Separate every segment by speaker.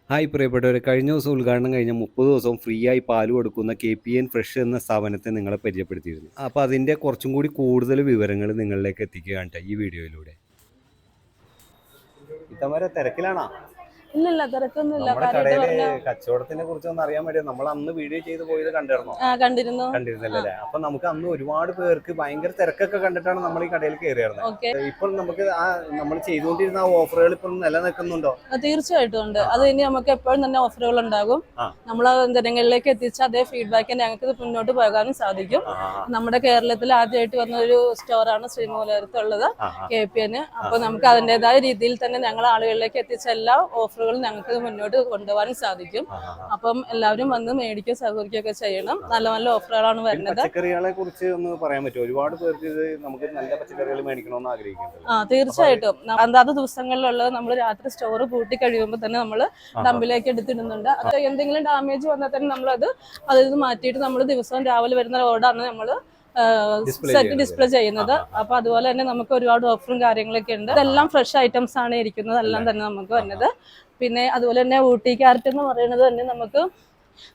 Speaker 1: Hi പ്രിയപ്പെട്ടവരെ, കഴിഞ്ഞ ദിവസം ഉദ്ഘാടനം കഴിഞ്ഞ 30 ദിവസവും ഫ്രീ ആയി പാല് കൊടുക്കുന്ന KPN ഫ്രഷ് എന്ന സ്ഥാപനത്തെ നിങ്ങളെ പരിചയപ്പെടുത്തിയിരുന്നു. അപ്പോൾ അതിൻ്റെ കുറച്ചും കൂടി കൂടുതൽ വിവരങ്ങൾ നിങ്ങളിലേക്ക് എത്തിക്കുകയാണ് ട്ടോ ഈ വീഡിയോയിലൂടെ. ഇത്തവരെ തിരക്കിലാണോ?
Speaker 2: ഇല്ലില്ല, തിരക്കൊന്നുമില്ല.
Speaker 1: നമ്മുടെ
Speaker 2: കാര്യമായിട്ട്
Speaker 1: കടയിലെ
Speaker 2: പറഞ്ഞ
Speaker 1: കച്ചവടത്തിനെ കുറിച്ച് ഒന്ന് അറിയാൻ വേണ്ടി നമ്മൾ അന്ന് വീഡിയോ ചെയ്ത് പോയത് കണ്ടിരുന്നോ?
Speaker 2: കണ്ടിരുന്നു.
Speaker 1: കണ്ടിരുന്നല്ലേ? അപ്പൊ നമുക്ക് അന്ന് ഒരുപാട് പേർക്ക് ഭയങ്കര തിരക്കൊക്കെ കണ്ടിട്ടാണ് നമ്മൾ ഈ കടയിൽ കയറിയിരുന്നത്.
Speaker 2: ഓക്കെ,
Speaker 1: ഇപ്പോൾ നമുക്ക് നമ്മൾ ചെയ്തുകൊണ്ടിരുന്ന ആ ഓഫറുകൾ ഇപ്പം നിലനിൽക്കുന്നുണ്ടോ?
Speaker 2: തീർച്ചയായിട്ടും ഉണ്ട്. അത് ഇനി നമുക്ക് എപ്പോഴും തന്നെ ഓഫറുകൾ ഉണ്ടാകും. നമ്മൾ ജനങ്ങളിലേക്ക് എത്തിച്ച അതേ ഫീഡ്ബാക്ക് ഞങ്ങൾക്ക് മുന്നോട്ട് പോകാനും സാധിക്കും. നമ്മുടെ കേരളത്തിൽ ആദ്യമായിട്ട് വന്ന ഒരു സ്റ്റോറാണ് ശ്രീമൂലത്തുള്ളത് KPN. അപ്പൊ നമുക്ക് അതിൻ്റെതായ രീതിയിൽ തന്നെ ഞങ്ങൾ ആളുകളിലേക്ക് എത്തിച്ച എല്ലാ ഓഫറുകളും ഞങ്ങൾക്ക് മുന്നോട്ട് കൊണ്ടുപോകാനും സാധിക്കും. അപ്പം എല്ലാവരും വന്ന് മേടിക്കുക, സഹകരിക്കുകയൊക്കെ ചെയ്യണം. നല്ല നല്ല ഓഫറുകളാണ് വരുന്നത്.
Speaker 1: പച്ചക്കറികളെ കുറിച്ച് ഒന്ന് പറയാൻ പറ്റുമോ? ഒരുപാട് പേർക്ക് ഇത് നമുക്ക് നല്ല പച്ചക്കറികൾ മേടിക്കണമെന്ന് ആഗ്രഹിക്കുന്നുണ്ട്.
Speaker 2: തീർച്ചയായിട്ടും. അതാത് ദിവസങ്ങളിലുള്ളത് നമ്മൾ രാത്രി സ്റ്റോർ പൂട്ടി കഴിയുമ്പോൾ തന്നെ നമ്മൾ ഡമ്പിലേക്ക് എടുത്തിടുന്നുണ്ട്. അത് എന്തെങ്കിലും ഡാമേജ് വന്നാൽ തന്നെ നമ്മളത് അതിൽ മാറ്റിയിട്ട് നമ്മൾ ദിവസവും രാവിലെ വരുന്ന ലോഡാണ് നമ്മൾ ഡിസ്പ്ലേ ചെയ്യുന്നത്. അപ്പൊ അതുപോലെ തന്നെ നമുക്ക് ഒരുപാട് ഓഫറും കാര്യങ്ങളൊക്കെ ഉണ്ട്. ഇതെല്ലാം ഫ്രഷ് ഐറ്റംസ് ആണ് ഇരിക്കുന്നത്, എല്ലാം തന്നെ നമുക്ക് വരുന്നത്. പിന്നെ അതുപോലെ തന്നെ ഊട്ടി ക്യാരറ്റ് എന്ന് പറയുന്നത് തന്നെ നമുക്ക്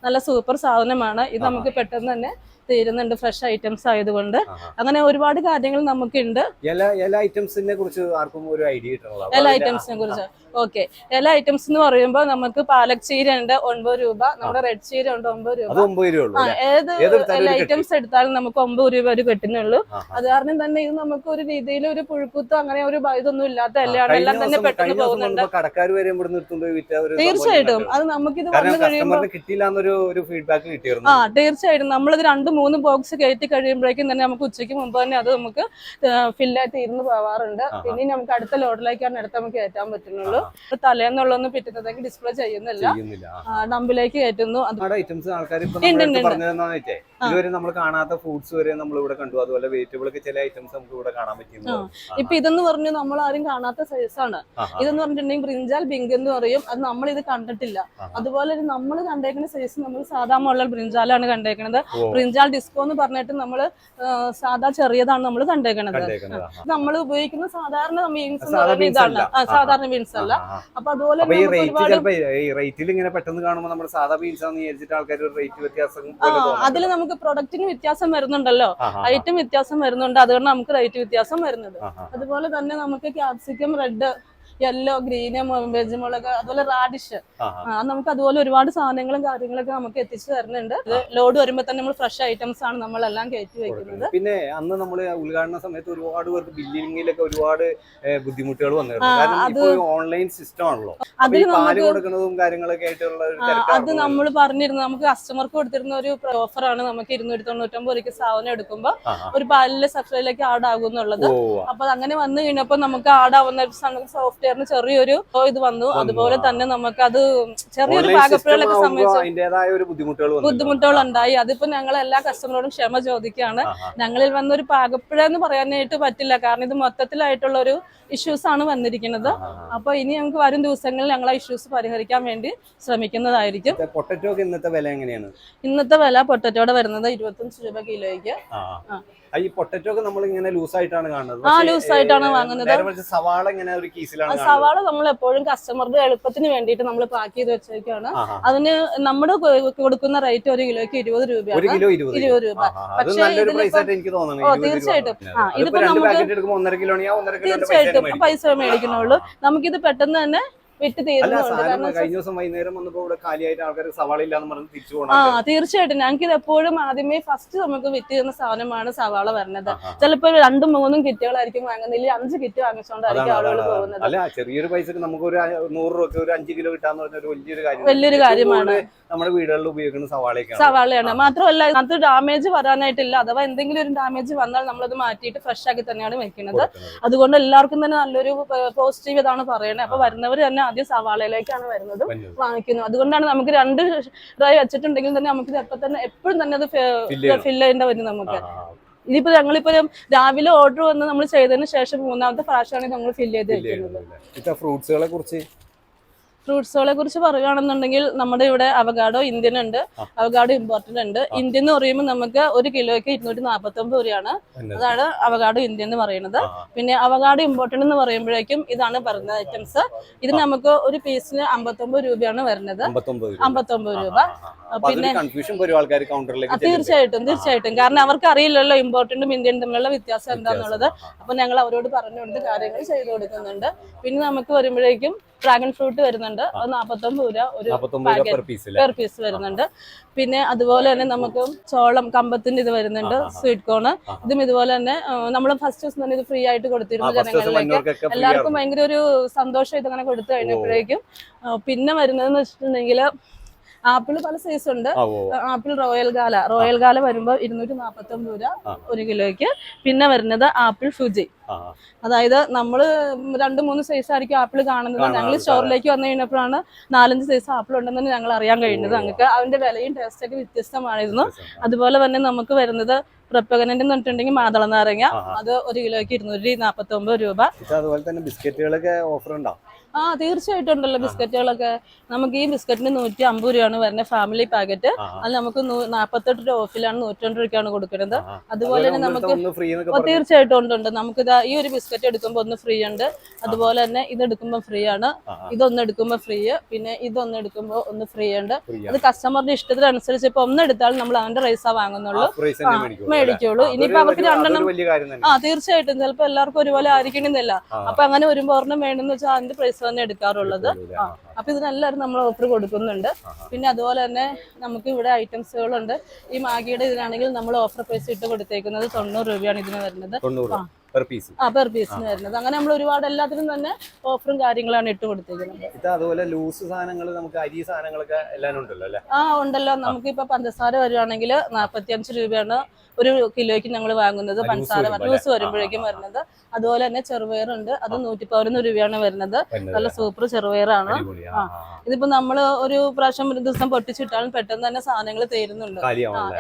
Speaker 2: നല്ല സൂപ്പർ സാധനമാണ്. ഇത് നമുക്ക് പെട്ടെന്ന് തന്നെ തീരുന്നുണ്ട്, ഫ്രഷ് ഐറ്റംസ് ആയതുകൊണ്ട്. അങ്ങനെ ഒരുപാട് കാര്യങ്ങൾ നമുക്കുണ്ട്.
Speaker 1: എല്ലാ ഐറ്റംസിനെ കുറിച്ച് ആർക്കും ഒരു ഐഡിയ കിട്ടണല്ലോ.
Speaker 2: എല്ലാ ഐറ്റംസിനെ കുറിച്ച് ഓക്കെ. എല്ലാ ഐറ്റംസ് എന്ന് പറയുമ്പോൾ നമുക്ക് പാലക് ചീര ഉണ്ട് 9 രൂപ, നമ്മുടെ റെഡ് ചീര ഉണ്ട് 9 രൂപ. ഏത് എല്ലാ ഐറ്റംസ് എടുത്താലും നമുക്ക് 9 രൂപ ഒരു കെട്ടിനുള്ളൂ. അത് കാരണം തന്നെ ഇത് നമുക്ക് ഒരു രീതിയിൽ ഒരു പുഴുക്കുത്തോ അങ്ങനെ ഒരു ഇതൊന്നും ഇല്ലാത്ത എല്ലാം എല്ലാം തന്നെ പെട്ടെന്ന് പോകുന്നുണ്ട്. തീർച്ചയായിട്ടും അത് നമുക്കിത് വന്നു കഴിയുമ്പോൾ തീർച്ചയായിട്ടും നമ്മളിത് 2-3 ബോക്സ് കയറ്റി കഴിയുമ്പോഴേക്കും തന്നെ നമുക്ക് ഉച്ചയ്ക്ക് മുമ്പ് തന്നെ അത് നമുക്ക് ഫില്ലായിട്ട് ഇരുന്ന് പോവാറുണ്ട്. പിന്നെ നമുക്ക് അടുത്ത ലോഡിലേക്കാണ് അടുത്ത് നമുക്ക് കയറ്റാൻ പറ്റുന്നുള്ളൂ. തലേന്നുള്ളൊന്നും പിറ്റുന്നതെങ്കിൽ ഡിസ്പ്ലേ ചെയ്യുന്നില്ല, ഡമ്പിലേക്ക് കയറ്റുന്നു.
Speaker 1: ഇതുവരെ നമ്മൾ കാണാത്ത ഫ്രൂട്ട്സ് വരെ നമ്മൾ ഇവിടെ കണ്ടു. അതുപോലെ വെജിറ്റബിൾ ഒക്കെ ചില ഐറ്റംസ് നമുക്ക് ഇവിടെ കാണാൻ പറ്റുന്നു.
Speaker 2: ഇപ്പൊ ഇതെന്ന് പറഞ്ഞു നമ്മൾ ആരും കാണാത്ത സൈസാണ്. ഇതെന്ന് പറഞ്ഞിട്ടുണ്ടെങ്കിൽ ബ്രിഞ്ചാൽ ബിങ്ക് എന്ന് പറയും. അത് നമ്മൾ ഇത് കണ്ടിട്ടില്ല. അതുപോലെ നമ്മൾ കണ്ടേക്കുന്ന സൈസ് നമ്മൾ സാധാ മോഡൽ ബ്രിഞ്ചാലാണ് കണ്ടേക്കുന്നത്. ബ്രിഞ്ചാൽ ഡിസ്കോ എന്ന് പറഞ്ഞിട്ട് നമ്മൾ സാധാ ചെറിയതാണ് നമ്മൾ കണ്ടേക്കുന്നത്. നമ്മൾ ഉപയോഗിക്കുന്ന സാധാരണ ബീൻസ് എന്ന് പറയുന്നത് ഇതാണ്, സാധാരണ ബീൻസ് അല്ല. അപ്പൊ അതുപോലെ അതിൽ നമുക്ക് പ്രൊഡക്റ്റിന് വ്യത്യാസം വരുന്നുണ്ടല്ലോ, ഐറ്റം വ്യത്യാസം വരുന്നുണ്ട്. അതുകൊണ്ട് നമുക്ക് റേറ്റ് വ്യത്യാസം വരുന്നത്. അതുപോലെ തന്നെ നമുക്ക് ക്യാപ്സിക്കം റെഡ്, യെല്ലോ, ഗ്രീന്, വെജുമുളക്, അതുപോലെ റാഡിഷ്, നമുക്ക് അതുപോലെ ഒരുപാട് സാധനങ്ങളും കാര്യങ്ങളൊക്കെ നമുക്ക് എത്തിച്ചു തരുന്നുണ്ട്. ലോഡ് വരുമ്പോൾ തന്നെ നമ്മൾ ഫ്രഷ് ഐറ്റംസ് ആണ് നമ്മളെല്ലാം കയറ്റി വെക്കുന്നത്.
Speaker 1: പിന്നെ അന്ന് നമ്മൾ ഉദ്ഘാടന സമയത്ത് ഒരുപാട് പേർക്ക് ബില്ലിങ്ങിലൊക്കെ ഒരുപാട് ബുദ്ധിമുട്ടുകൾ വന്നിരുന്നു. ഓൺലൈൻ സിസ്റ്റം ആണല്ലോ, കൊടുക്കുന്നതും കാര്യങ്ങളൊക്കെ ആയിട്ടുള്ള
Speaker 2: അത് നമ്മൾ പറഞ്ഞിരുന്നു. നമുക്ക് കസ്റ്റമർക്ക് കൊടുത്തിരുന്ന ഒരു ഓഫറാണ്. നമുക്ക് 299 രൂപയ്ക്ക് സാധനം എടുക്കുമ്പോൾ ഒരു പാലിലെ സബ്സിഡിയിലേക്ക് ആഡ് ആകും എന്നുള്ളത്. അപ്പൊ അങ്ങനെ വന്നു കഴിഞ്ഞപ്പോൾ നമുക്ക് ആഡ് ആവുന്ന സോഫ്റ്റ്വെയറിന് ചെറിയൊരു ഇത് വന്നു. അതുപോലെ തന്നെ നമുക്കത് ചെറിയൊരു പാകപ്പിഴകളൊക്കെ സംബന്ധിച്ച് ബുദ്ധിമുട്ടുകൾ ഉണ്ടായി. അതിപ്പോ ഞങ്ങൾ എല്ലാ കസ്റ്റമറോടും ക്ഷമ ചോദിക്കുകയാണ്. ഞങ്ങളിൽ വന്നൊരു പാകപ്പിഴ എന്ന് പറയാനായിട്ട് പറ്റില്ല, കാരണം ഇത് മൊത്തത്തിലായിട്ടുള്ള ഒരു ഇഷ്യൂസ് ആണ് വന്നിരിക്കുന്നത്. അപ്പൊ ഇനി നമുക്ക് വരും ദിവസങ്ങളിൽ ഞങ്ങൾ ആ ഇഷ്യൂസ് പരിഹരിക്കാൻ വേണ്ടി ശ്രമിക്കുന്നതായിരിക്കും.
Speaker 1: പൊട്ടറ്റോക്ക് ഇന്നത്തെ വില എങ്ങനെയാണ്?
Speaker 2: ഇന്നത്തെ വില പൊട്ടറ്റോടെ വരുന്നത് 25 രൂപ കിലോയ്ക്ക്.
Speaker 1: ഈ പൊട്ടറ്റോ ഒക്കെ നമ്മൾ ഇങ്ങനെ ലൂസായിട്ടാണ് കാണുന്നത്.
Speaker 2: ലൂസായിട്ടാണ് വാങ്ങുന്നത്.
Speaker 1: സവാള ഇങ്ങനെ ഒരു കീസിലാണ്.
Speaker 2: സവാള നമ്മൾ എപ്പോഴും കസ്റ്റമറുടെ എളുപ്പത്തിന് വേണ്ടിയിട്ട് നമ്മൾ പാക്ക് ചെയ്ത് വെച്ചേക്കാണ്. അതിന് നമ്മുടെ കൊടുക്കുന്ന റേറ്റ് 1 കിലോയ്ക്ക് 20 രൂപയാണ്. 20 രൂപ. പക്ഷേ തീർച്ചയായിട്ടും ഇതിപ്പോ നമുക്ക് തീർച്ചയായിട്ടും പൈസ മേടിക്കുന്നുള്ളൂ. നമുക്കിത് പെട്ടെന്ന് തന്നെ വിറ്റ് തീർന്നുണ്ട്.
Speaker 1: കഴിഞ്ഞ ദിവസം വൈകുന്നേരം വന്നപ്പോൾ ഇവിടെ കാലിയായിട്ട് ആൾക്കാർ സവാള ഇല്ലാന്ന് പറഞ്ഞ് തിരിച്ചു പോകണം.
Speaker 2: തീർച്ചയായിട്ടും ഞങ്ങൾക്ക് ഇത് എപ്പോഴും ആദ്യമേ ഫസ്റ്റ് നമുക്ക് വിറ്റ് ചെയ്യുന്ന സാധനമാണ് സവാള വരുന്നത്. ചിലപ്പോൾ 2-3 കിറ്റുകളായിരിക്കും വാങ്ങുന്നില്ല, 5 കിറ്റ് വാങ്ങിച്ചുകൊണ്ടായിരിക്കും ആളുകൾ പോകുന്നത്.
Speaker 1: അല്ല, ചെറിയൊരു പൈസക്ക് നമുക്ക് ഒരു 100 രൂപ ഒരു 5 കിലോ കിട്ടാന്ന് പറഞ്ഞ
Speaker 2: വലിയൊരു കാര്യമാണ്.
Speaker 1: നമ്മുടെ വീടുകളിൽ ഉപയോഗിക്കുന്ന
Speaker 2: സവാളയാണ്. മാത്രമല്ല അത് ഡാമേജ് വരാനായിട്ടില്ല. അഥവാ എന്തെങ്കിലും ഒരു ഡാമേജ് വന്നാൽ നമ്മളത് മാറ്റിയിട്ട് ഫ്രഷ് ആക്കി തന്നെയാണ് വെക്കുന്നത്. അതുകൊണ്ട് എല്ലാവർക്കും തന്നെ നല്ലൊരു പോസിറ്റീവ് ഇതാണ് പറയുന്നത്. അപ്പൊ വരുന്നവർ തന്നെ ആദ്യം സവാളയിലേക്കാണ് വരുന്നത്, വാങ്ങിക്കുന്നത്. അതുകൊണ്ടാണ് നമുക്ക് 2 ഡ്രൈ വെച്ചിട്ടുണ്ടെങ്കിൽ തന്നെ നമുക്ക് എപ്പോഴും തന്നെ അത് ഫില്ല് ചെയ്യേണ്ട വരും നമുക്ക്. ഇതിപ്പോ ഞങ്ങളിപ്പോ രാവിലെ ഓർഡർ വന്ന് നമ്മൾ ചെയ്തതിന് ശേഷം 3ാമത്തെ പ്രാവശ്യമാണ് നമ്മൾ ഫില്ല് ചെയ്ത് വെക്കുന്നത്.
Speaker 1: ഫ്രൂട്ട്സുകളെ കുറിച്ച്
Speaker 2: ഫ്രൂട്ട്സുകളെ കുറിച്ച് പറയുകയാണെന്നുണ്ടെങ്കിൽ നമ്മുടെ ഇവിടെ അവഗാഡോ ഇന്ത്യൻ ഉണ്ട്, അവഗാഡോ ഇമ്പോർട്ടന്റ് ഉണ്ട്. ഇന്ത്യൻ എന്ന് പറയുമ്പോൾ നമുക്ക് 1 കിലോയ്ക്ക് 249 രൂപയാണ്. അതാണ് അവഗാഡോ ഇന്ത്യൻ എന്ന് പറയുന്നത്. പിന്നെ അവഗാഡോ ഇമ്പോർട്ടന്റ് എന്ന് പറയുമ്പോഴേക്കും ഇതാണ് പറയുന്ന ഐറ്റംസ്. ഇത് നമുക്ക് ഒരു പീസിന് 59 രൂപയാണ് വരുന്നത്, 59 രൂപ. പിന്നെ തീർച്ചയായിട്ടും കാരണം അവർക്ക് അറിയില്ലല്ലോ ഇമ്പോർട്ടന്റും ഇന്ത്യൻ തമ്മിലുള്ള വ്യത്യാസം എന്താന്നുള്ളത്. അപ്പൊ ഞങ്ങൾ അവരോട് പറഞ്ഞുകൊണ്ട് കാര്യങ്ങൾ ചെയ്തു കൊടുക്കുന്നുണ്ട്. പിന്നെ നമുക്ക് വരുമ്പോഴേക്കും ഡ്രാഗൺ ഫ്രൂട്ട് വരുന്നുണ്ട്, അത് 49 രൂപ ഒരു പെർ പീസ് വരുന്നുണ്ട്. പിന്നെ അതുപോലെ തന്നെ നമുക്ക് ചോളം കമ്പത്തിന്റെ ഇത് വരുന്നുണ്ട്, സ്വീറ്റ് കോൺ. ഇതും ഇതുപോലെ തന്നെ നമ്മൾ ഫസ്റ്റ് ദിവസം തന്നെ ഇത് ഫ്രീ ആയിട്ട് കൊടുത്തിരുന്നു ജനങ്ങളിലേക്ക്. എല്ലാവർക്കും ഭയങ്കര ഒരു സന്തോഷം ഇതങ്ങനെ കൊടുത്തു കഴിഞ്ഞപ്പോഴേക്കും. പിന്നെ വരുന്നതെന്ന് വെച്ചിട്ടുണ്ടെങ്കിൽ ആപ്പിൾ പല സൈസ് ഉണ്ട്. ആപ്പിൾ റോയൽ ഗാല വരുമ്പോൾ 249 രൂപ 1 കിലോയ്ക്ക്. പിന്നെ വരുന്നത് ആപ്പിൾ ഫുജി, അതായത് നമ്മള് 2-3 സൈസ് ആയിരിക്കും ആപ്പിൾ കാണുന്നത്. ഞങ്ങൾ സ്റ്റോറിലേക്ക് വന്നു കഴിഞ്ഞപ്പോഴാണ് 4-5 സൈസ് ആപ്പിൾ ഉണ്ടെന്ന് ഞങ്ങൾ അറിയാൻ കഴിയുന്നത്. ഞങ്ങൾക്ക് അതിന്റെ വിലയും ടേസ്റ്റ് ഒക്കെ വ്യത്യസ്തമായിരുന്നു. അതുപോലെ തന്നെ നമുക്ക് വരുന്നത് പ്രപ്പഗനന്റ് എന്ന് പറഞ്ഞിട്ടുണ്ടെങ്കിൽ മാതള നാരങ്ങ, അത് 1 കിലോയ്ക്ക് 249 രൂപ.
Speaker 1: അതുപോലെ തന്നെ ബിസ്ക്കറ്റുകളൊക്കെ ഓഫർ ഉണ്ടോ?
Speaker 2: തീർച്ചയായിട്ടും ഉണ്ടല്ലോ ബിസ്ക്കറ്റുകളൊക്കെ. നമുക്ക് ഈ ബിസ്ക്കറ്റിന് 150 രൂപയാണ് വരുന്നത് ഫാമിലി പാക്കറ്റ്. അത് നമുക്ക് 48 രൂപ ഓഫിലാണ് 102 രൂപയ്ക്കാണ് കൊടുക്കുന്നത്. അതുപോലെ തന്നെ നമുക്ക് തീർച്ചയായിട്ടും ഉണ്ട്. നമുക്ക് ഈ ഒരു ബിസ്ക്കറ്റ് എടുക്കുമ്പോൾ ഒന്ന് ഫ്രീ ഉണ്ട്, അതുപോലെ തന്നെ ഇത് എടുക്കുമ്പോൾ ഫ്രീ ആണ്, ഇതൊന്ന് എടുക്കുമ്പോൾ ഫ്രീ, പിന്നെ ഇതൊന്ന് എടുക്കുമ്പോൾ ഒന്ന് ഫ്രീ ഉണ്ട്. അത് കസ്റ്റമറിന്റെ ഇഷ്ടത്തിനനുസരിച്ച് ഇപ്പൊ ഒന്ന് എടുത്താൽ നമ്മൾ അവന്റെ റൈസാ വാങ്ങുന്നുള്ളൂ, മേടിക്കുള്ളൂ. ഇനിയിപ്പോ അവർക്ക് 2 തീർച്ചയായിട്ടും ചിലപ്പോ എല്ലാവർക്കും ഒരുപോലെ ആയിരിക്കണമെന്നില്ല. അപ്പൊ അങ്ങനെ വരുമ്പോൾ ഒരെണ്ണം വേണമെന്ന് വെച്ചാൽ അതിന്റെ പ്രൈസ് തന്നെ എടുക്കാറുള്ളത്. അപ്പൊ ഇതിനെല്ലാവരും നമ്മൾ ഓഫർ കൊടുക്കുന്നുണ്ട്. പിന്നെ അതുപോലെ തന്നെ നമുക്ക് ഇവിടെ ഐറ്റംസുകളുണ്ട്. ഈ മാഗിയുടെ ഇതിനാണെങ്കിൽ നമ്മൾ ഓഫർ പ്രൈസ് ഇട്ട് കൊടുത്തേക്കുന്നത് 90 രൂപയാണ് ഇതിന് വരുന്നത്, പെർ പീസിന് വരുന്നത്. അങ്ങനെ നമ്മൾ ഒരുപാട് എല്ലാത്തിനും തന്നെ ഓഫറും കാര്യങ്ങളാണ് ഇട്ട് കൊടുത്തേക്കുന്നത്.
Speaker 1: അതുപോലെ ലൂസ് സാധനങ്ങൾ, നമുക്ക് അരി സാധനങ്ങളൊക്കെ എല്ലാം ഉണ്ടല്ലോ അല്ലേ?
Speaker 2: ഉണ്ടല്ലോ. നമുക്ക് ഇപ്പൊ പഞ്ചസാര വരുവാണെങ്കിൽ 45 രൂപയാണ് 1 കിലോയ്ക്ക് ഞങ്ങൾ വാങ്ങുന്നത്. പഞ്ചസാര ലൂസ് വരുമ്പോഴേക്കും വരുന്നത്. അതുപോലെ തന്നെ ചെറുപയറുണ്ട്, അത് 111 രൂപയാണ് വരുന്നത്. നല്ല സൂപ്പർ ചെറുപയറാണ്. ഇതിപ്പോ നമ്മള് ഒരു പ്രാവശ്യം ഒരു ദിവസം പൊട്ടിച്ചിട്ടാലും പെട്ടെന്ന് തന്നെ സാധനങ്ങൾ തീരുന്നുണ്ട്.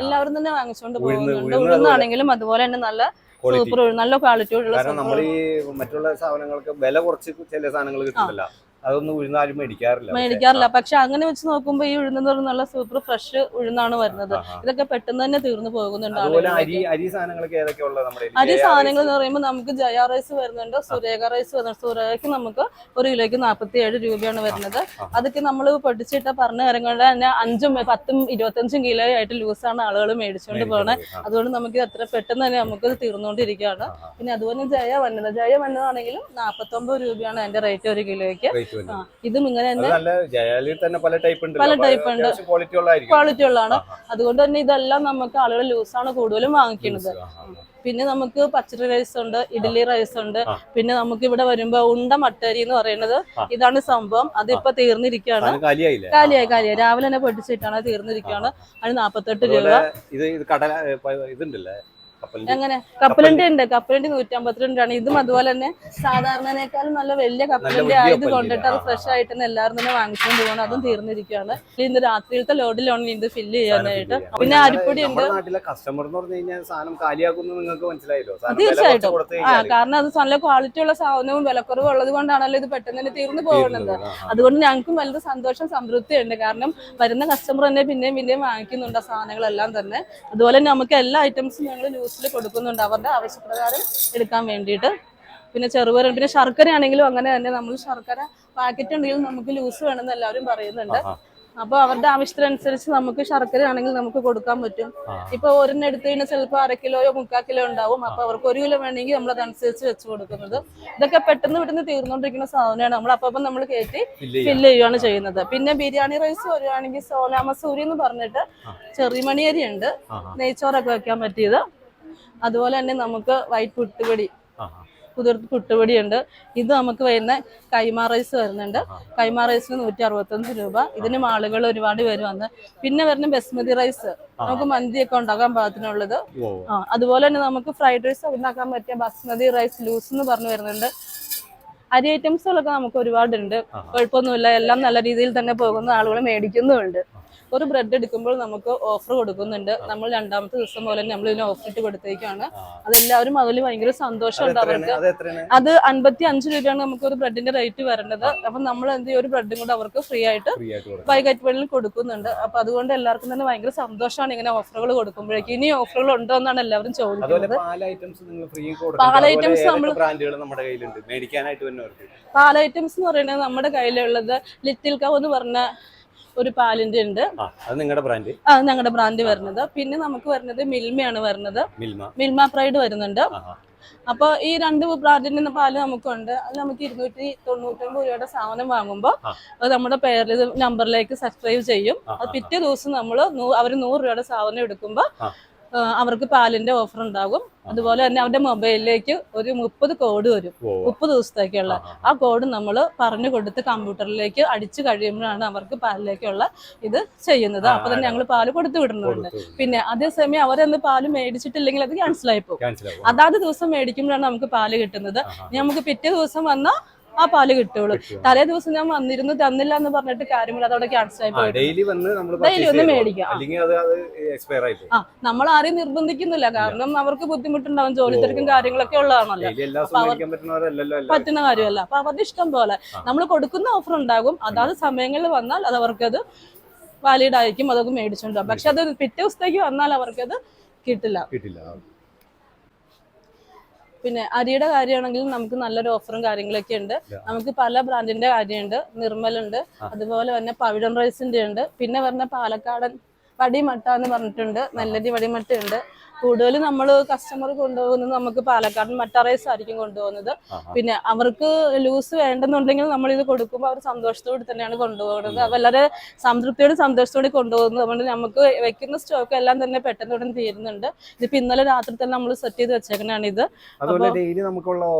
Speaker 2: എല്ലാവരും തന്നെ വാങ്ങിച്ചുകൊണ്ട് പോകുന്നുണ്ട്. ഉഴുന്നാണെങ്കിലും അതുപോലെ തന്നെ നല്ല സൂപ്പർ നല്ല ക്വാളിറ്റി ഉള്ള.
Speaker 1: നമ്മൾ ഈ മറ്റുള്ള സാധനങ്ങൾക്ക് വില കുറച്ച് ചില സാധനങ്ങൾ കിട്ടുന്നില്ല, അതൊന്നും ഉഴുന്നാലും മേടിക്കാറില്ല.
Speaker 2: പക്ഷെ അങ്ങനെ വെച്ച് നോക്കുമ്പോ ഈ ഉഴുന്ന് നല്ല സൂപ്പർ ഫ്രഷ് ഉഴുന്നാണ് വരുന്നത്. ഇതൊക്കെ പെട്ടെന്ന് തന്നെ തീർന്നു പോകുന്നുണ്ട്.
Speaker 1: അരി
Speaker 2: സാധനങ്ങൾ എന്ന് പറയുമ്പോൾ നമുക്ക് ജയ റൈസ് വരുന്നുണ്ട്, സുരേഖ റൈസ് വരുന്നുണ്ട്. സുരേഖയ്ക്ക് നമുക്ക് 1 കിലോയ്ക്ക് 47 രൂപയാണ് വരുന്നത്. അതൊക്കെ നമ്മൾ പൊട്ടിച്ചിട്ട പറഞ്ഞ കാര്യങ്ങളുടെ തന്നെ 5, 10, 25 കിലോ ആയിട്ട് ലൂസാണ് ആളുകൾ മേടിച്ചുകൊണ്ട് പോകുന്നത്. അതുകൊണ്ട് നമുക്ക് അത്ര പെട്ടെന്ന് തന്നെ നമുക്ക് തീർന്നുകൊണ്ടിരിക്കുകയാണ്. പിന്നെ അതുപോലെ ജയ വന്നതാണെങ്കിലും 49 രൂപയാണ് അതിന്റെ റേറ്റ് 1 കിലോയ്ക്ക്. ഇതും ഇങ്ങനെ തന്നെ പല ടൈപ്പ് ഉണ്ട്, ക്വാളിറ്റി ഉള്ളതാണ്. അതുകൊണ്ട് തന്നെ ഇതെല്ലാം നമുക്ക് ആളുകൾ ലൂസാണ് കൂടുതലും വാങ്ങിക്കുന്നത്. പിന്നെ നമുക്ക് പച്ചരി റൈസ് ഉണ്ട്, ഇഡ്ഡലി റൈസ് ഉണ്ട്. പിന്നെ നമുക്ക് ഇവിടെ വരുമ്പോ ഉണ്ട മട്ടരി എന്ന് പറയുന്നത് ഇതാണ് സംഭവം. അതിപ്പോ തീർന്നിരിക്കുകയാണ്, കാലിയായി രാവിലെ തന്നെ പൊട്ടിച്ചിട്ടാണ് തീർന്നിരിക്കുകയാണ്. അതിന് 48 രൂപ. എങ്ങനെ കപ്പലണ്ടി ഉണ്ട്, കപ്പലണ്ടി 152 ഇതും അതുപോലെ തന്നെ സാധാരണനേക്കാളും നല്ല വലിയ കപ്പലണ്ടി ആയത് കൊണ്ടിട്ട് അത് ഫ്രഷ് ആയിട്ട് തന്നെ എല്ലാവരും തന്നെ വാങ്ങിച്ചുകൊണ്ട് പോകണം. അതും തീർന്നിരിക്കുകയാണ്. ഇന്ന് രാത്രിയിലത്തെ ലോഡിലാണ് ഇത് ഫില്ല് ചെയ്യാനായിട്ട്. പിന്നെ അരിപ്പൊടി ഉണ്ട്. തീർച്ചയായിട്ടും കാരണം അത് നല്ല ക്വാളിറ്റി ഉള്ള സാധനവും വിലക്കുറവ് ഉള്ളത് കൊണ്ടാണല്ലോ ഇത് പെട്ടെന്ന് തന്നെ തീർന്നു പോകുന്നത്. അതുകൊണ്ട് ഞങ്ങൾക്കും വലുത് സന്തോഷം സംതൃപ്തി ഉണ്ട്. കാരണം വരുന്ന കസ്റ്റമർ തന്നെ പിന്നെയും വാങ്ങിക്കുന്നുണ്ട് ആ സാധനങ്ങളെല്ലാം തന്നെ. അതുപോലെ തന്നെ നമുക്ക് എല്ലാ ഐറ്റംസും ഞങ്ങൾ കൊടുക്കുന്നുണ്ട് അവരുടെ ആവശ്യപ്രകാരം എടുക്കാൻ വേണ്ടിയിട്ട്. പിന്നെ ചെറുപയർ, പിന്നെ ശർക്കര ആണെങ്കിലും അങ്ങനെ തന്നെ. നമ്മൾ ശർക്കര പാക്കറ്റ് ഉണ്ടെങ്കിലും നമുക്ക് ലൂസ് വേണമെന്ന് എല്ലാവരും പറയുന്നുണ്ട്. അപ്പൊ അവരുടെ ആവശ്യത്തിനനുസരിച്ച് നമുക്ക് ശർക്കര ആണെങ്കിൽ നമുക്ക് കൊടുക്കാൻ പറ്റും. ഇപ്പൊ ഒരെണ്ണം എടുത്തു കഴിഞ്ഞാൽ ചിലപ്പോൾ 1/2 കിലോയോ 3/4 കിലോ ഉണ്ടാവും. അപ്പൊ അവർക്ക് 1 കിലോ വേണമെങ്കിൽ നമ്മൾ അതനുസരിച്ച് വെച്ച് കൊടുക്കുന്നത്. ഇതൊക്കെ പെട്ടെന്ന് തീർന്നുകൊണ്ടിരിക്കുന്ന സാധനമാണ്. നമ്മൾ അപ്പം നമ്മൾ കയറ്റി ഫില്ല് ചെയ്യുകയാണ് ചെയ്യുന്നത്. പിന്നെ ബിരിയാണി റൈസ് വരുവാണെങ്കിൽ സോനാ മസൂരി എന്ന് പറഞ്ഞിട്ട് ചെറിമണി അരി ഉണ്ട്, നെയ്ച്ചോറൊക്കെ വെക്കാൻ പറ്റിയത്. അതുപോലെ തന്നെ നമുക്ക് വൈറ്റ് പുട്ടുപൊടി, കുതിർത്ത് പുട്ടുപൊടി ഉണ്ട്. ഇത് നമുക്ക് വരുന്ന കൈമാ റൈസ് വരുന്നുണ്ട്. കൈമാ റൈസിന് 165 രൂപ. ഇതിനും ആളുകൾ ഒരുപാട് പേര് വന്ന്. പിന്നെ വരുന്ന ബസ്മതി റൈസ്, നമുക്ക് മന്തിയൊക്കെ ഉണ്ടാക്കാൻ പാകത്തിനുള്ളത്. അതുപോലെ തന്നെ നമുക്ക് ഫ്രൈഡ് റൈസ് ഉണ്ടാക്കാൻ പറ്റിയ ബസ്മതി റൈസ് ലൂസ് എന്ന് പറഞ്ഞു വരുന്നുണ്ട്. അരി ഐറ്റംസുകളൊക്കെ നമുക്ക് ഒരുപാടുണ്ട്, കുഴപ്പമൊന്നുമില്ല. എല്ലാം നല്ല രീതിയിൽ തന്നെ പോകുന്ന ആളുകൾ മേടിക്കുന്നുമുണ്ട്. ഒരു ബ്രെഡ് എടുക്കുമ്പോൾ നമുക്ക് ഓഫർ കൊടുക്കുന്നുണ്ട്. നമ്മൾ രണ്ടാമത്തെ ദിവസം പോലെ നമ്മൾ ഇതിന് ഓഫർ ഇട്ട് കൊടുത്തേക്കാണ്. അതെല്ലാവരും അതിൽ ഭയങ്കര സന്തോഷമുണ്ട് അവർക്ക്. അത് 55 രൂപയാണ് നമുക്ക് ഒരു ബ്രെഡിന്റെ റേറ്റ് വരുന്നത്. അപ്പൊ നമ്മൾ എന്ത് ചെയ്യും, ഒരു ബ്രെഡും കൂടെ അവർക്ക് ഫ്രീ ആയിട്ട് ബൈഗറ്റ് വെള്ളിൽ കൊടുക്കുന്നുണ്ട്. അപ്പൊ അതുകൊണ്ട് എല്ലാവർക്കും തന്നെ ഭയങ്കര സന്തോഷമാണ് ഇങ്ങനെ ഓഫറുകൾ കൊടുക്കുമ്പോഴേക്കും. ഇനി ഓഫറുകൾ ഉണ്ടോ എന്നാണ് എല്ലാവരും ചോദിക്കുന്നത്. പാൽ ഐറ്റംസ് നമ്മൾ പാൽ ഐറ്റംസ് എന്ന് പറയുന്നത് നമ്മുടെ കയ്യിലുള്ളത് ലിറ്റിൽ കൗ എന്ന് പറഞ്ഞ ഒരു പാലിന്റെ ഉണ്ട്. ഞങ്ങളുടെ ബ്രാൻഡ് വരുന്നത്. പിന്നെ നമുക്ക് വരുന്നത് മിൽമയാണ് വരുന്നത്. മിൽമ പ്രൈഡ് വരുന്നുണ്ട്. അപ്പൊ ഈ 2 ബ്രാൻഡിന്റെ പാല് നമുക്കുണ്ട്. അത് നമുക്ക് 299 രൂപയുടെ സാധനം വാങ്ങുമ്പോൾ അത് നമ്മുടെ പേരിൽ നമ്പറിലേക്ക് സബ്സ്ക്രൈബ് ചെയ്യും. അത് പിറ്റേ ദിവസം നമ്മൾ അവർ 100 രൂപയുടെ സാധനം എടുക്കുമ്പോൾ അവർക്ക് പാലിന്റെ ഓഫർ ഉണ്ടാകും. അതുപോലെ തന്നെ അവരുടെ മൊബൈലിലേക്ക് ഒരു 30 കോഡ് വരും 30 ദിവസത്തേക്കുള്ള. ആ കോഡ് നമ്മൾ പറഞ്ഞു കൊടുത്ത് കമ്പ്യൂട്ടറിലേക്ക് അടിച്ചു കഴിയുമ്പോഴാണ് അവർക്ക് പാലിലേക്കുള്ള ഇത് ചെയ്യുന്നത്. അപ്പൊ തന്നെ ഞങ്ങൾ പാല് കൊടുത്തു വിടുന്നുണ്ട്. പിന്നെ അതേസമയം അവരന്ന് പാല് മേടിച്ചിട്ടില്ലെങ്കിൽ അത് ക്യാൻസൽ ആയി പോകും. അതാത് ദിവസം മേടിക്കുമ്പോഴാണ് നമുക്ക് പാല് കിട്ടുന്നത്. നമുക്ക് പിറ്റേ ദിവസം വന്നാൽ ആ പാല് കിട്ടുള്ളൂ. തലേ ദിവസം ഞാൻ വന്നിരുന്നു തന്നില്ല എന്ന് പറഞ്ഞിട്ട് കാര്യമില്ല, അതോടെ ക്യാൻസൽ ആയി പോയി. ഡെയിലി ഒന്ന് മേടിക്കാം. നമ്മൾ ആരെയും നിർബന്ധിക്കുന്നില്ല. കാരണം അവർക്ക് ബുദ്ധിമുട്ടുണ്ടാവും, ജോലി തിരക്കും കാര്യങ്ങളൊക്കെ ഉള്ളതാണല്ലോ. പറ്റുന്ന കാര്യമല്ല. അപ്പൊ അവരുടെ ഇഷ്ടം പോലെ നമ്മൾ കൊടുക്കുന്ന ഓഫർ ഉണ്ടാകും. അതാത് സമയങ്ങളിൽ വന്നാൽ അത് അവർക്കത് വാലിഡ് ആയിരിക്കും, അതൊക്കെ മേടിച്ചുണ്ടാവും. പക്ഷെ അത് പിറ്റേ ദിവസത്തേക്ക് വന്നാൽ അവർക്കത് കിട്ടില്ല. പിന്നെ അരിയുടെ കാര്യമാണെങ്കിലും നമുക്ക് നല്ലൊരു ഓഫറും കാര്യങ്ങളൊക്കെ ഉണ്ട്. നമുക്ക് പല ബ്രാൻഡിന്റെ കാര്യമുണ്ട്. നിർമ്മൽ ഉണ്ട്, അതുപോലെ തന്നെ പവിഴം റൈസിന്റെ ഉണ്ട്. പിന്നെ പറഞ്ഞ പാലക്കാടൻ വടിമട്ട എന്ന് പറഞ്ഞിട്ടുണ്ട്, നെല്ലരി വടിമട്ട ഉണ്ട്. കൂടുതൽ നമ്മൾ കസ്റ്റമർ കൊണ്ടുപോകുന്നത് നമുക്ക് പാലക്കാടൻ മട്ട റൈസ് ആയിരിക്കും കൊണ്ടുപോകുന്നത്. പിന്നെ അവർക്ക് ലൂസ് വേണ്ടെന്നുണ്ടെങ്കിൽ നമ്മൾ ഇത് കൊടുക്കുമ്പോൾ അവർ സന്തോഷത്തോടെ തന്നെയാണ് കൊണ്ടുപോകുന്നത്. വളരെ സംതൃപ്തിയോടെ സന്തോഷത്തോടെ കൊണ്ടുപോകുന്നത്. അതുകൊണ്ട് നമുക്ക് വെക്കുന്ന സ്റ്റോക്ക് എല്ലാം തന്നെ പെട്ടെന്ന് ഉടനെ തീരുന്നുണ്ട്. ഇതിപ്പോ ഇന്നലെ രാത്രി തന്നെ നമ്മൾ സെറ്റ് ചെയ്ത് വെച്ചേക്കണാണ് ഇത്.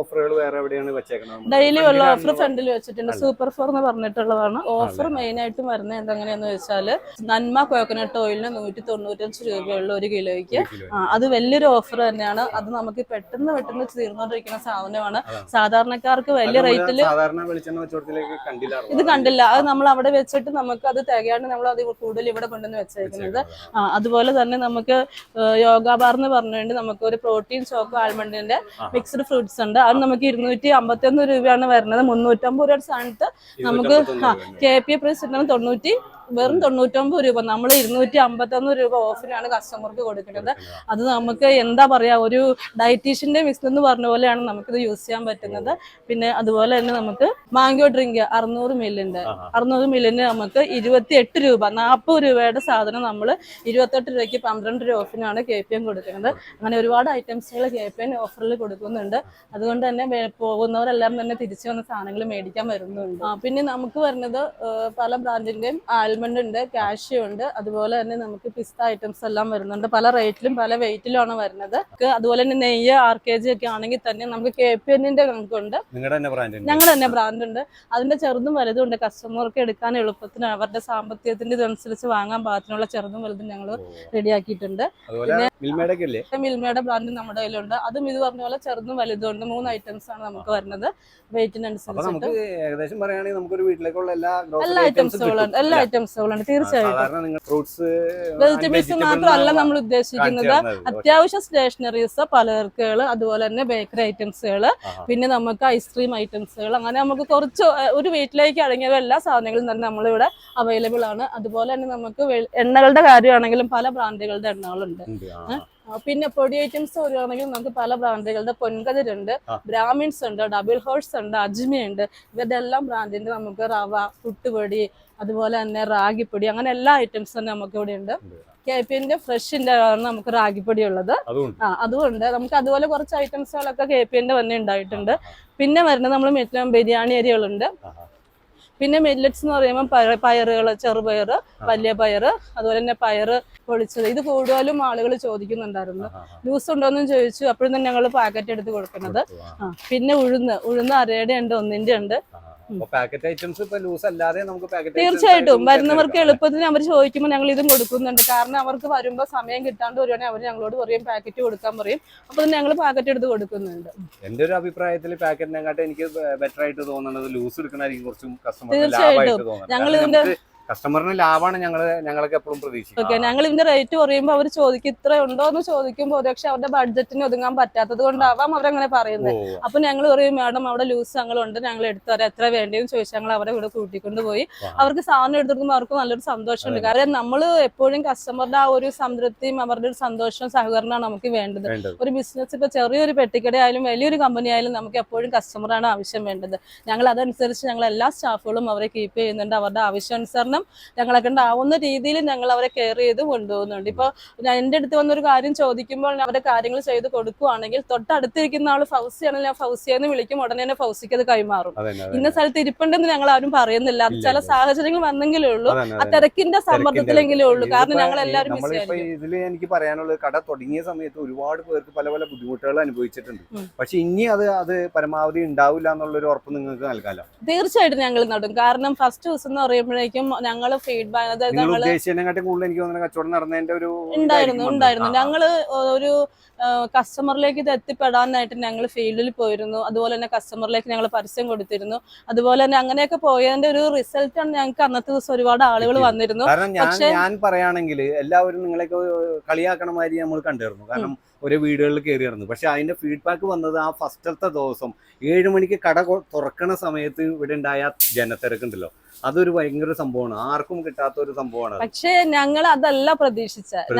Speaker 2: ഡെയിലി ഉള്ള ഓഫർ ഫ്രണ്ടിൽ വെച്ചിട്ടുണ്ട്. സൂപ്പർ 4 എന്ന് പറഞ്ഞിട്ടുള്ളതാണ്. ഓഫർ മെയിൻ ആയിട്ടും വരുന്നത് എന്തെങ്ങനെയാന്ന് വെച്ചാൽ നന്മ കോക്കനട്ട് ഓയിലിന് 195 രൂപയുള്ള 1 കിലോയ്ക്ക്. അത് വലിയൊരു ഓഫർ തന്നെയാണ്. അത് നമുക്ക് പെട്ടെന്ന് തീർന്നുകൊണ്ടിരിക്കുന്ന സാധനമാണ്. സാധാരണക്കാർക്ക് വലിയ റേറ്റിൽ ഇത് കണ്ടില്ല. അത് നമ്മൾ അവിടെ വെച്ചിട്ട് നമുക്ക് അത് തികയാണ്ട് നമ്മൾ അത് കൂടുതൽ ഇവിടെ കൊണ്ടുവന്ന് വെച്ചേക്കുന്നത്. അതുപോലെ തന്നെ നമുക്ക് യോഗ ബാർ എന്ന് പറഞ്ഞുകൊണ്ട് നമുക്ക് ഒരു പ്രോട്ടീൻ ചോക്കോ ആൽമണ്ടിന്റെ മിക്സ്ഡ് ഫ്രൂട്ട്സ് ഉണ്ട്. അത് നമുക്ക് 251 രൂപയാണ് വരുന്നത്. 350 രൂപയുടെ സാധനത്ത് നമുക്ക് KP പ്രൈസ് കിട്ടുന്നത് വെറും 99 രൂപ. നമ്മൾ 251 രൂപ ഓഫിനാണ് കസ്റ്റമർക്ക് കൊടുക്കുന്നത്. അത് നമുക്ക് എന്താ പറയാ, ഒരു ഡയറ്റീഷ്യന്റെ മിക്സ് എന്ന് പറഞ്ഞ പോലെയാണ് നമുക്കിത് യൂസ് ചെയ്യാൻ പറ്റുന്നത്. പിന്നെ അതുപോലെ തന്നെ നമുക്ക് മാംഗോ ഡ്രിങ്ക് 600 മില്ലിന്റെ 600 മില്ലിന് നമുക്ക് 28 രൂപ. 40 രൂപയുടെ സാധനം നമ്മൾ 28 രൂപയ്ക്ക് 12 രൂപ ഓഫിനാണ് KPN കൊടുക്കുന്നത്. അങ്ങനെ ഒരുപാട് ഐറ്റംസുകൾ KPN ഓഫറിൽ കൊടുക്കുന്നുണ്ട്. അതുകൊണ്ട് തന്നെ പോകുന്നവരെല്ലാം തന്നെ തിരിച്ചു വന്ന സാധനങ്ങൾ മേടിക്കാൻ വരുന്നുണ്ട്. പിന്നെ നമുക്ക് വരുന്നത് പല ബ്രാൻഡിന്റെയും ആൽമണ്ട് ഉണ്ട്, കാഷ്യൂ ഉണ്ട്. അതുപോലെ തന്നെ നമുക്ക് പിസ്ത ഐറ്റംസ് എല്ലാം വരുന്നുണ്ട്. പല റേറ്റിലും പല വെയിറ്റിലുമാണ് വരുന്നത്. അതുപോലെ തന്നെ നെയ്യ് RKG ഒക്കെ ആണെങ്കിൽ തന്നെ നമുക്ക് KPNന്റെ കണക്കുണ്ട്. ഞങ്ങളുടെ തന്നെ ബ്രാൻഡ് ഉണ്ട്. അതിന്റെ ചെറുതും വലുതും ഉണ്ട്. കസ്റ്റമർക്ക് എടുക്കാൻ എളുപ്പത്തിന് അവരുടെ സാമ്പത്തികത്തിന്റെ ഇതനുസരിച്ച് വാങ്ങാൻ പാകത്തിനുള്ള ചെറുതും വലുതും ഞങ്ങൾ റെഡിയാക്കിയിട്ടുണ്ട്. പിന്നെ മിൽമയുടെ ബ്രാൻഡ് നമ്മുടെ കയ്യിലുണ്ട്. അതും ഇത് പറഞ്ഞ പോലെ ചെറുതും വലുതും ഉണ്ട്. 3 ഐറ്റംസ് ആണ് നമുക്ക് വരുന്നത് വെയിറ്റിനനുസരിച്ചിട്ട്. എല്ലാ ഐറ്റംസുകളുണ്ട് തീർച്ചയായിട്ടും. വെജിറ്റബിൾസ് മാത്രമല്ല നമ്മൾ ഉദ്ദേശിക്കുന്നത്, അത്യാവശ്യം സ്റ്റേഷനറീസ്, പലചരക്കുകൾ, അതുപോലെ തന്നെ ബേക്കറി ഐറ്റംസുകൾ, പിന്നെ നമുക്ക് ഐസ്ക്രീം ഐറ്റംസുകൾ, അങ്ങനെ നമുക്ക് കുറച്ച് ഒരു വീട്ടിലേക്ക് അടങ്ങിയ എല്ലാ സാധനങ്ങളും തന്നെ നമ്മളിവിടെ അവൈലബിൾ ആണ്. അതുപോലെ തന്നെ നമുക്ക് എണ്ണകളുടെ കാര്യമാണെങ്കിലും പല ബ്രാൻഡുകളുടെ എണ്ണകളുണ്ട്. പിന്നെ പൊടി ഐറ്റംസ് വരുവാണെങ്കിൽ നമുക്ക് പല ബ്രാൻഡുകളുടെ പൊൻകതിരുണ്ട്, ബ്രാഹ്മിൻസ് ഉണ്ട്, ഡബിൾ ഹോഴ്സ് ഉണ്ട്, അജ്മി ഉണ്ട്. ഇവരുടെ എല്ലാം ബ്രാൻഡിന്റെ നമുക്ക് റവ, പുട്ടുപൊടി, അതുപോലെ തന്നെ റാഗിപ്പൊടി, അങ്ങനെ എല്ലാ ഐറ്റംസും തന്നെ നമുക്ക് ഇവിടെ ഉണ്ട്. KPNന്റെ ഫ്രഷിന്റെ ആണ് നമുക്ക് റാഗിപ്പൊടി ഉള്ളത്. അതുകൊണ്ട് നമുക്ക് അതുപോലെ കുറച്ച് ഐറ്റംസുകളൊക്കെ KPNന്റെ തന്നെ ഉണ്ടായിട്ടുണ്ട്. പിന്നെ വരുന്നത് നമ്മൾ ബിരിയാണി അരികളുണ്ട്. പിന്നെ മില്ലറ്റ്സ് എന്ന് പറയുമ്പോൾ പയറുകൾ, ചെറുപയർ, വലിയ പയർ, അതുപോലെ തന്നെ പയറ് പൊളിച്ചത്. ഇത് കൂടുതലും ആളുകൾ ചോദിക്കുന്നുണ്ടായിരുന്നു. ലൂസ് ഉണ്ടോയെന്നും ചോദിച്ചു. അപ്പോഴും തന്നെ ഞങ്ങൾ പാക്കറ്റ് എടുത്ത് കൊടുക്കുന്നത്. പിന്നെ ഉഴുന്ന് അരയുടെ ഉണ്ട്, 1ന്റെ ഉണ്ട്. തീർച്ചയായിട്ടും വരുന്നവർക്ക് എളുപ്പത്തിന് അവർ ചോദിക്കുമ്പോൾ ഞങ്ങൾ ഇതും കൊടുക്കുന്നുണ്ട്. കാരണം അവർക്ക് വരുമ്പോൾ സമയം കിട്ടാണ്ട് വരുവാണെങ്കിൽ അവർ ഞങ്ങളോട് പറയും പാക്കറ്റ് കൊടുക്കാൻ പറയും. അപ്പൊ ഞങ്ങൾ പാക്കറ്റ് എടുത്ത് കൊടുക്കുന്നുണ്ട്.
Speaker 1: എന്റെ ഒരു അഭിപ്രായത്തിൽ പാക്കറ്റിനെക്കാട്ടും എനിക്ക് ബെറ്റർ ആയിട്ട് തോന്നുന്നത് ലൂസ് എടുക്കണായിരിക്കും കുറച്ചും.
Speaker 2: തീർച്ചയായിട്ടും ഞങ്ങൾ ഇതിന്റെ
Speaker 1: കസ്റ്റമറിന് ലാഭമാണ് ഞങ്ങളൊക്കെ എപ്പോഴും പ്രതീക്ഷിക്കുന്നത്.
Speaker 2: ഓക്കെ, ഞങ്ങൾ ഇതിന്റെ റേറ്റ് പറയുമ്പോൾ അവർ ചോദിക്കും ഇത്ര ഉണ്ടോ എന്ന് ചോദിക്കുമ്പോൾ ഒരുപക്ഷെ അവരുടെ ബഡ്ജറ്റിന് ഒതുങ്ങാൻ പറ്റാത്തത് കൊണ്ടാവാം അവരങ്ങനെ പറയുന്നത്. അപ്പൊ ഞങ്ങൾ പറയും മാഡം അവിടെ ലൂസ് ഞങ്ങളുണ്ട്, ഞങ്ങൾ എടുത്തുതരാം, എത്ര വേണ്ടിയെന്ന് ചോദിച്ചാൽ ഞങ്ങൾ അവരെ ഇവിടെ കൂട്ടിക്കൊണ്ട് പോയി അവർക്ക് സാധനം എടുത്തിരിക്കുമ്പോൾ അവർക്ക് നല്ലൊരു സന്തോഷമുണ്ട്. കാരണം നമ്മൾ എപ്പോഴും കസ്റ്റമറുടെ ആ ഒരു സംതൃപ്തിയും അവരുടെ ഒരു സന്തോഷവും സഹകരണമാണ് നമുക്ക് വേണ്ടത്. ഒരു ബിസിനസ് ഇപ്പൊ ചെറിയൊരു പെട്ടിക്കട ആയാലും വലിയൊരു കമ്പനി ആയാലും നമുക്ക് എപ്പോഴും കസ്റ്റമറാണ് ആവശ്യം വേണ്ടത്. ഞങ്ങൾ അതനുസരിച്ച് ഞങ്ങൾ എല്ലാ സ്റ്റാഫുകളും അവരെ കീപ്പ് ചെയ്യുന്നുണ്ട്. അവരുടെ ആവശ്യാനുസരണം ഞങ്ങളെ കൊണ്ടാവുന്ന രീതിയിൽ ഞങ്ങൾ അവരെ കെയർ ചെയ്ത് കൊണ്ടുപോകുന്നുണ്ട്. ഇപ്പൊ എന്റെ അടുത്ത് വന്നൊരു കാര്യം ചോദിക്കുമ്പോൾ അവരുടെ കാര്യങ്ങൾ ചെയ്ത് കൊടുക്കുവാണെങ്കിൽ തൊട്ടടുത്തിരിക്കുന്ന ആള് ഫൗസിയാണെങ്കിൽ ഞാൻ ഫൗസിയെന്ന് വിളിക്കും, ഉടനെ തന്നെ ഫൗസിക്ക് അത് കൈമാറും. ഇന്ന സ്ഥലത്ത് ഇരിപ്പുണ്ടെന്ന് ഞങ്ങൾ ആരും പറയുന്നില്ല. അത് ചില സാഹചര്യങ്ങൾ വന്നെങ്കിലേ ഉള്ളൂ, ആ തിരക്കിന്റെ സമ്മർദ്ദത്തിലെങ്കിലേ ഉള്ളൂ. കാരണം ഞങ്ങൾ എല്ലാവരും
Speaker 1: ഇതിൽ എനിക്ക് പറയാനുള്ളത് കട തുടങ്ങിയ സമയത്ത് ഒരുപാട് പേർക്ക് പല പല ബുദ്ധിമുട്ടുകൾ അനുഭവിച്ചിട്ടുണ്ട്. പക്ഷെ ഇനി അത് പരമാവധി ഉണ്ടാവില്ല എന്നുള്ളൊരു ഉറപ്പ് നിങ്ങൾക്ക് നൽകാലോ?
Speaker 2: തീർച്ചയായിട്ടും ഞങ്ങൾ നടും. കാരണം ഫസ്റ്റ് ദിവസം എന്ന് പറയുമ്പോഴേക്കും ഞങ്ങൾ ഫീഡ്ബാക്ക് ഉണ്ടായിരുന്നു. ഞങ്ങള് ഒരു കസ്റ്റമറിലേക്ക് ഇത് എത്തിപ്പെടാനായിട്ട് ഞങ്ങൾ ഫീൽഡിൽ പോയിരുന്നു. അതുപോലെ തന്നെ കസ്റ്റമറിലേക്ക് ഞങ്ങൾ പരസ്യം കൊടുത്തിരുന്നു. അതുപോലെ തന്നെ അങ്ങനെയൊക്കെ പോയതിന്റെ ഒരു റിസൾട്ടാണ് ഞങ്ങൾക്ക് അന്നത്തെ ദിവസം ഒരുപാട് ആളുകൾ വന്നിരുന്നു.
Speaker 1: പക്ഷേ ഞാൻ പറയുകയാണെങ്കിൽ എല്ലാവരും നിങ്ങളെയൊക്കെ കളിയാക്കണ മാതിരി നമ്മൾ കണ്ടിരുന്നു. കാരണം ഒരേ വീടുകളിൽ കയറിയിരുന്നു. പക്ഷെ അതിന്റെ ഫീഡ്ബാക്ക് വന്നത് ആ ഫസ്റ്റത്തെ ദിവസം 7 മണിക്ക് കട തുറക്കണ സമയത്ത് ഇവിടെ ഉണ്ടായ ജനത്തിരക്കുണ്ടല്ലോ, അതൊരു ഭയങ്കര സംഭവമാണ്, ആർക്കും കിട്ടാത്ത ഒരു സംഭവമാണ്.
Speaker 2: പക്ഷെ ഞങ്ങൾ അതല്ല പ്രതീക്ഷിച്ചത്.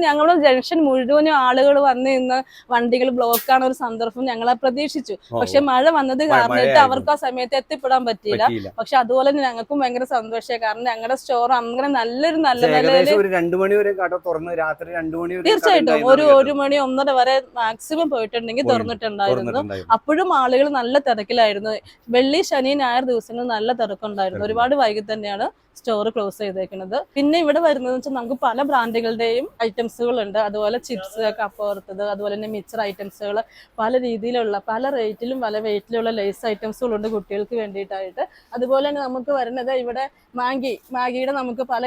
Speaker 2: ഞങ്ങളുടെ ജംഗ്ഷൻ മുഴുവനും ആളുകൾ വന്ന് ഇന്ന് വണ്ടികൾ ബ്ലോക്കാണ് ഒരു സന്ദർഭം ഞങ്ങളെ പ്രതീക്ഷിച്ചു. പക്ഷെ മഴ വന്നത് കാരണമായിട്ട് അവർക്ക് ആ സമയത്ത് എത്തിപ്പെടാൻ പറ്റിയില്ല. പക്ഷെ അതുപോലെ തന്നെ ഞങ്ങൾക്കും ഭയങ്കര സന്തോഷമായി. കാരണം ഞങ്ങളുടെ സ്റ്റോർ അങ്ങനെ നല്ല നിലയിൽ
Speaker 1: 2 മണി വരെ കട തുറന്ന് രാത്രി 2 മണി
Speaker 2: തീർച്ചയായിട്ടും ഒരു മണി 1:30 വരെ മാക്സിമം പോയിട്ടുണ്ടെങ്കിൽ തുറന്നിട്ടുണ്ടായിരുന്നു. അപ്പോഴും ആളുകൾ നല്ല തിരക്കിലായിരുന്നു. വെള്ളി ശനി ഞായർ ദിവസങ്ങളിൽ നല്ല തിരക്കുണ്ടായിരുന്നു. ഒരുപാട് വൈകി തന്നെയാണ് സ്റ്റോർ ക്ലോസ് ചെയ്തേക്കുന്നത്. പിന്നെ ഇവിടെ വരുന്നത് വെച്ചാൽ നമുക്ക് പല ബ്രാൻഡുകളുടെയും ഐറ്റംസുകൾ ഉണ്ട്. അതുപോലെ ചിപ്സ്, കപ്പ വറുത്തത്, അതുപോലെ തന്നെ മിക്സർ ഐറ്റംസുകൾ, പല രീതിയിലുള്ള പല റേറ്റിലും പല വെയിറ്റിലുള്ള ലേസ് ഐറ്റംസുകളുണ്ട് കുട്ടികൾക്ക് വേണ്ടിയിട്ടായിട്ട്. അതുപോലെ തന്നെ നമുക്ക് വരുന്നത് ഇവിടെ മാഗിയുടെ നമുക്ക് പല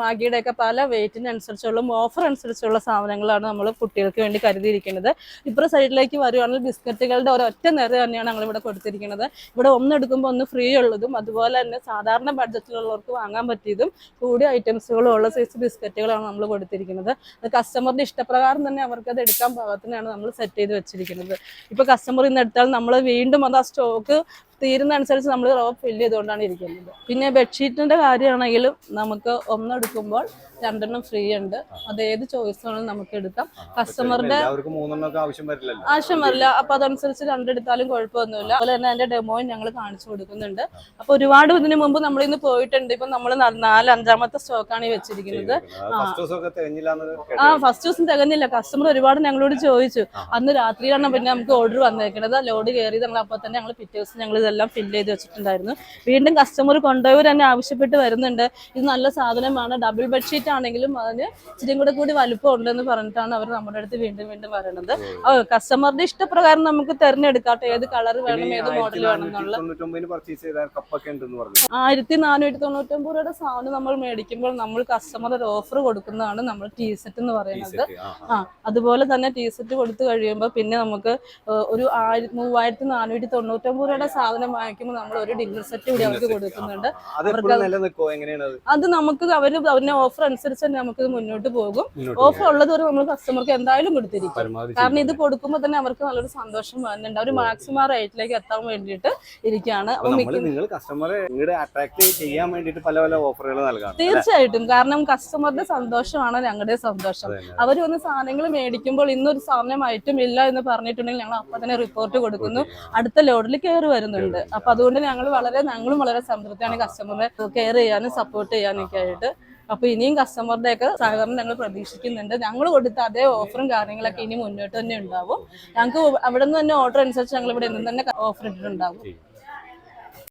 Speaker 2: മാഗിയുടെ ഒക്കെ പല വെയിറ്റിനനുസരിച്ചുള്ള ഓഫർ അനുസരിച്ചുള്ള സാധനങ്ങളാണ് നമ്മൾ കുട്ടികൾക്ക് വേണ്ടി കരുതിയിരിക്കുന്നത്. ഇപ്പുറ സൈഡിലേക്ക് വരുവാണെങ്കിൽ ബിസ്ക്കറ്റുകളുടെ ഒരൊറ്റ നിര തന്നെയാണ് ഞങ്ങൾ ഇവിടെ കൊടുത്തിരിക്കുന്നത്. ഇവിടെ ഒന്നെടുക്കുമ്പോൾ ഒന്ന് ഫ്രീ ഉള്ളതും അതുപോലെ തന്നെ സാധാരണ ബഡ്ജറ്റിലുള്ളവർക്ക് വാങ്ങാൻ പറ്റിയതും കൂടിയ ഐറ്റംസുകളും ഉള്ള സൈസ് ബിസ്ക്കറ്റുകളാണ് നമ്മൾ കൊടുത്തിരിക്കുന്നത്. അത് കസ്റ്റമറുടെ ഇഷ്ടപ്രകാരം തന്നെ അവർക്ക് അത് എടുക്കാൻ പാകത്തിനാണ് നമ്മൾ സെറ്റ് ചെയ്ത് വെച്ചിരിക്കുന്നത്. ഇപ്പൊ കസ്റ്റമർ ഇന്ന് എടുത്താൽ നമ്മൾ വീണ്ടും അത് ആ സ്റ്റോക്ക് തീരുന്ന അനുസരിച്ച് നമ്മൾ റോ ഫില്ല് ചെയ്തുകൊണ്ടാണ് ഇരിക്കുന്നത്. പിന്നെ ബെഡ്ഷീറ്റിന്റെ കാര്യമാണെങ്കിലും നമുക്ക് ഒന്നെടുക്കുമ്പോൾ 2 ഫ്രീ ഉണ്ട്. അത് ഏത് ചോയ്സ് വേണമെങ്കിലും നമുക്ക് എടുക്കാം. കസ്റ്റമറുടെ ആവശ്യം വരില്ല. അപ്പൊ അതനുസരിച്ച് 2 എടുത്താലും കുഴപ്പമൊന്നുമില്ല. അതുപോലെ തന്നെ അതിന്റെ ഡെമോയും ഞങ്ങൾ കാണിച്ചു കൊടുക്കുന്നുണ്ട്. അപ്പൊ ഒരുപാട് ഇതിനു മുമ്പ് നമ്മൾ ഇന്ന് പോയിട്ടുണ്ട്. ഇപ്പൊ നമ്മൾ 4-5ാമത്തെ സ്റ്റോക്കാണ് ഈ വെച്ചിരിക്കുന്നത്. ഫസ്റ്റ് ദിവസം തികഞ്ഞില്ല. കസ്റ്റമർ ഒരുപാട് ഞങ്ങളോട് ചോദിച്ചു. അന്ന് രാത്രിയാണ് പിന്നെ നമുക്ക് ഓർഡർ വന്നേക്കുന്നത്. ലോഡ് കയറി ഞങ്ങൾ അപ്പൊ തന്നെ ഞങ്ങൾ പിറ്റേ ദിവസം ഞങ്ങൾ ഇതെല്ലാം ഫില്ല് ചെയ്ത് വെച്ചിട്ടുണ്ടായിരുന്നു. വീണ്ടും കസ്റ്റമർ കൊണ്ടുപോയവർ തന്നെ ആവശ്യപ്പെട്ട് വരുന്നുണ്ട്. ഇത് നല്ല സാധനമാണ്, ഡബിൾ ബെഡ്ഷീറ്റ് ആണെങ്കിലും അതിന് ഇച്ചിരി കൂടി വലുപ്പം ഉണ്ടെന്ന് പറഞ്ഞിട്ടാണ് അവർ നമ്മുടെ അടുത്ത് വീണ്ടും പറയണത്. കസ്റ്റമറുടെ ഇഷ്ടപ്രകാരം നമുക്ക് തെരഞ്ഞെടുക്കാട്ടെ ഏത് കളർ വേണം, ഏത് മോഡൽ വേണം എന്നുള്ള. 1499 രൂപയുടെ സാധനം നമ്മൾ മേടിക്കുമ്പോൾ നമ്മൾ കസ്റ്റമർ ഒരു ഓഫർ കൊടുക്കുന്നതാണ് നമ്മൾ ടീസെറ്റ് എന്ന് പറയുന്നത്. അതുപോലെ തന്നെ ടീസെറ്റ് കൊടുത്തു കഴിയുമ്പോൾ പിന്നെ നമുക്ക് ഒരു 3499 രൂപയുടെ സാധനം വാങ്ങിക്കുമ്പോൾ നമ്മൾ ഒരു ഡിന്നർ സെറ്റ് കൂടി അവർക്ക് കൊടുക്കുന്നുണ്ട്. അത് നമുക്ക് അവരുടെ ഓഫർ അനുസരിച്ച് തന്നെ നമുക്ക് മുന്നോട്ട് പോകും. ഓഫർ ഉള്ളത് വരെ നമ്മൾ കസ്റ്റമർക്ക് എന്തായാലും കൊടുത്തിരിക്കും. കാരണം ഇത് കൊടുക്കുമ്പോൾ തന്നെ അവർക്ക് നല്ലൊരു സന്തോഷം വരുന്നുണ്ട്. അവർ മാക്സിമം റേറ്റിലേക്ക് എത്താൻ വേണ്ടിയിട്ട് ഇരിക്കുകയാണ്. തീർച്ചയായിട്ടും, കാരണം കസ്റ്റമറുടെ സന്തോഷമാണ് ഞങ്ങളുടെ സന്തോഷം. അവർ വന്ന് സാധനങ്ങൾ മേടിക്കുമ്പോൾ ഇന്നൊരു സാധനം ഐറ്റം ഇല്ല എന്ന് പറഞ്ഞിട്ടുണ്ടെങ്കിൽ ഞങ്ങൾ അപ്പൊ തന്നെ റിപ്പോർട്ട് കൊടുക്കുന്നു. അടുത്ത ലോഡിൽ കയറി വരുന്നുണ്ട്. അപ്പൊ അതുകൊണ്ട് ഞങ്ങളും വളരെ സംതൃപ്തിയാണ് കസ്റ്റമറെ കെയർ ചെയ്യാനും സപ്പോർട്ട് ചെയ്യാനും ഒക്കെ ആയിട്ട്. അപ്പൊ ഇനിയും കസ്റ്റമറുടെ ഒക്കെ സഹകരണം ഞങ്ങൾ പ്രതീക്ഷിക്കുന്നുണ്ട്. ഞങ്ങൾ കൊടുത്ത അതേ ഓഫറും കാര്യങ്ങളൊക്കെ ഇനി മുന്നോട്ട് തന്നെ ഉണ്ടാവും. ഞങ്ങൾക്ക് അവിടെ നിന്ന് തന്നെ ഓർഡർ അനുസരിച്ച് ഞങ്ങൾ ഇവിടെ നിന്ന് തന്നെ ഓഫർ ഇട്ടിട്ടുണ്ടാവും.